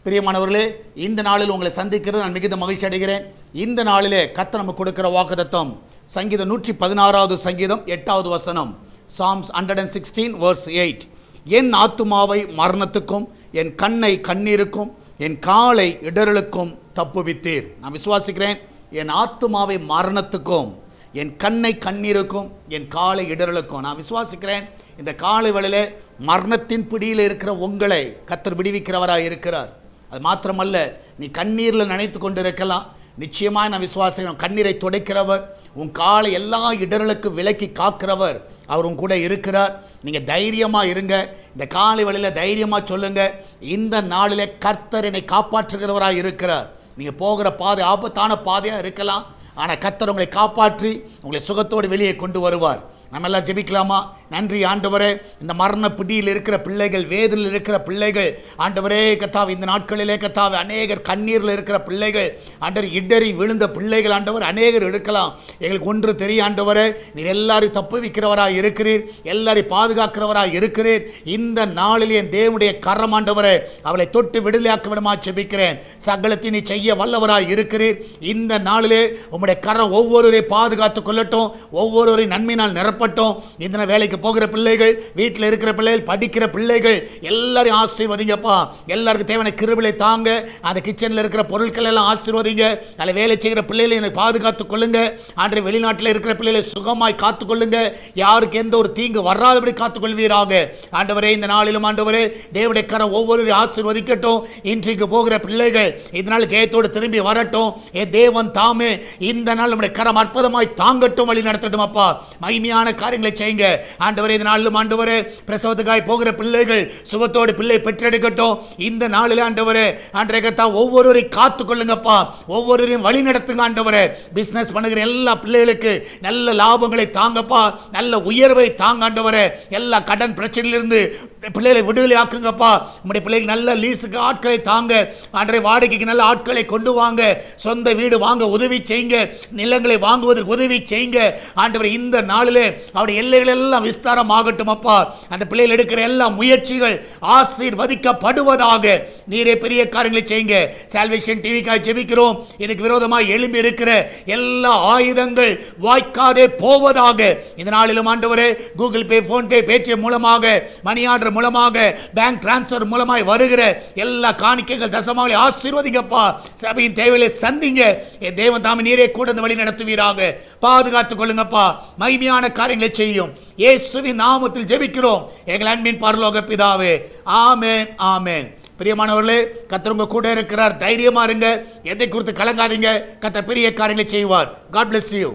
பிரியமானவர்களே, இந்த நாளில் உங்களை சந்திக்கிறது நான் மிகுந்த மகிழ்ச்சி அடைகிறேன். இந்த நாளிலே கர்த்தர் நமக்கு கொடுக்கிற வாக்குத்தத்தம் சங்கீதம் 116வது சங்கீதம் 8வது வசனம். Psalms 116 verse 8. என் ஆத்துமாவை மரணத்துக்கும் என் கண்ணை கண்ணீருக்கும் என் காலை இடறலுக்கும் தப்புவித்தீர். நான் விசுவாசிக்கிறேன், என் ஆத்துமாவை மரணத்துக்கும் என் கண்ணை கண்ணீருக்கும் என் காலை இடறலுக்கும். நான் விசுவாசிக்கிறேன், இந்த காலை வேளையிலே மரணத்தின் பிடியில் இருக்கிற உங்களை கர்த்தர் விடுவிக்கிறவராக இருக்கிறார். அது மாத்திரமல்ல, நீ கண்ணீரில் நினைத்து கொண்டு இருக்கலாம். நிச்சயமாக நான் விசுவாசிக்கிறேன், கண்ணீரை துடைக்கிறவர், உன் காலை எல்லா இடர்களுக்கு விலக்கி காக்கிறவர் அவர் உன் கூட இருக்கிறார். நீங்கள் தைரியமாக இருங்க. இந்த காலை வேளையில் தைரியமாக சொல்லுங்க, இந்த நாளிலே கர்த்தர் என்னை காப்பாற்றுகிறவராக இருக்கிறார். நீங்கள் போகிற பாதை ஆபத்தான பாதையாக இருக்கலாம், ஆனால் கர்த்தர் உங்களை காப்பாற்றி உங்களை சுகத்தோடு வெளியே கொண்டு வருவார். நம்ம எல்லாம் ஜெபிக்கலாமா? நன்றி ஆண்டவரே, இந்த மரண பிடியில் இருக்கிற பிள்ளைகள், வேதனையில் இருக்கிற பிள்ளைகள், ஆண்டவரே கர்த்தாவே, இந்த நாட்களிலே கர்த்தாவே அநேகர் கண்ணீரில் இருக்கிற பிள்ளைகள், ஆண்டவர் இடறி விழுந்த பிள்ளைகள், ஆண்டவர் அநேகர் இருக்கலாம். எங்களுக்கு ஒன்று தெரியும் ஆண்டவரே, நீர் எல்லாரையும் தப்புவிக்கிறவராக இருக்கிறீர், எல்லாரையும் பாதுகாக்கிறவராக இருக்கிறீர். இந்த நாளிலே என் தேவனுடைய கரம் ஆண்டவரே அவளை தொட்டு விடுதலையாக்க விடமா ஜெபிக்கிறேன். சகலத்தை நீ செய்ய வல்லவராக இருக்கிறீர். இந்த நாளிலே உம்முடைய கரம் ஒவ்வொருவரை பாதுகாத்துக் கொள்ளட்டும், ஒவ்வொருவரையும் நன்மையினால் நிரப்பட்டும். இந்த வேலைக்கு போகிற பிள்ளைகள், வீட்டில் இருக்கிற பிள்ளைகள், படிக்கிற பிள்ளைகள் எல்லாரையும் ஆசீர்வதிங்கப்பா. எல்லாருக்கும் தேவையான கிருபையை தாங்க. அந்த கிச்சனில் இருக்கிற பொருட்கள் எல்லாம் ஆசீர்வதிங்க. அதில் வேலை செய்கிற பிள்ளைகளை எனக்கு பாதுகாத்துக் கொள்ளுங்க. ஆண்டு வெளிநாட்டில் இருக்கிற பிள்ளைகளை சுகமாய் காத்துக்கொள்ளுங்க. யாருக்கு எந்த ஒரு தீங்கு வராதபடி காத்துக்கொள்வீராக. ஆண்டவரே, இந்த நாளிலும் ஆண்டவரே தேவனுடைய கரம் ஒவ்வொருவரையும் ஆசீர்வதிக்கட்டும். இன்றைக்கு போகிற பிள்ளைகள் இதனால் ஜெயத்தோடு திரும்பி வரட்டும். தேவன் தாமே இந்த நாள் நம்முடைய கரம் அற்புதமாய் தாங்கட்டும், வழி நடத்தட்டும். அப்பா, மகிமையான காரியங்களை செய்யுங்க ஆண்டவரே. இந்த நாளிலும் ஆண்டவரே பிரசவத்துக்காய் போகிற பிள்ளைகள் சுகத்தோடு பிள்ளை பெற்றெடுக்கட்டும். இந்த நாளில் ஆண்டவரே ஆண்டவரே கர்த்தா ஒவ்வொருவரையும் காத்துக்கொள்ளுங்கப்பா, ஒவ்வொருவரையும் வழி நடத்துங்க ஆண்டவரே. பிசினஸ் பண்ணுகிற எல்லா பிள்ளைகளுக்கு நல்ல லாபங்களை தாங்கப்பா, நல்ல உயர்வை தாங்க ஆண்டவரே. எல்லா கடன் பிரச்சனையிலிருந்து பிள்ளைகளை விடுதலை ஆக்குங்கப்பா. உங்களுடைய பிள்ளைகள் நல்ல லீஸுக்கு ஆட்களை தாங்க ஆண்டவரே. வாடகைக்கு நல்ல ஆட்களை கொண்டு வாங்க. சொந்த வீடு வாங்க உதவி செய்யுங்க. நிலங்களை வாங்குவதற்கு உதவி செய்யுங்க ஆண்டவரே. இந்த நாளிலே அவருடைய எல்லைகள் எல்லாம் விஸ்தாரம் ஆகட்டும் அப்பா. அந்த பிள்ளைகள் எடுக்கிற எல்லா முயற்சிகள் ஆசீர்வதிக்கப்படுவதாக. நீரே பெரிய காரியங்களை செய்யுங்க. சால்வேஷன் டிவிக்காக ஜெபிக்கிறோம். இதுக்கு விரோதமாக எழும்பி இருக்கிற எல்லா ஆயுதங்கள் வாய்க்காதே போவதாக. இந்த நாளிலும் ஆண்டவரே கூகுள் பே, போன் பே, பேடிஎம் மூலமாக, மணி ஆர்டர் மூலமாக, பேங்க் டிரான்ஸ்பர் மூலமாக வருகிற எல்லா காணிக்கைகள் தசமாவை ஆசீர்வதிங்கப்பா. சபையின் தேவையை சந்திங்க. என் தேவன் தாமே நீரே கூட வழி நடத்துவீராக. பாதுகாத்துக் கொள்ளுங்கப்பா. மகிமையான காரியங்களை செய்யும். இயேசுவின் நாமத்தில் ஜெபிக்கிறோம் எங்கள் அன்பின் பரலோக பிதாவே. ஆமென், ஆமென். பிரியமானவர்களே, கர்த்தர் உங்க கூட இருக்கிறார். தைரியமா இருங்க. எதை குறித்து கலங்காதீங்க. கர்த்தர் பெரிய காரியங்களை செய்வார். God bless you.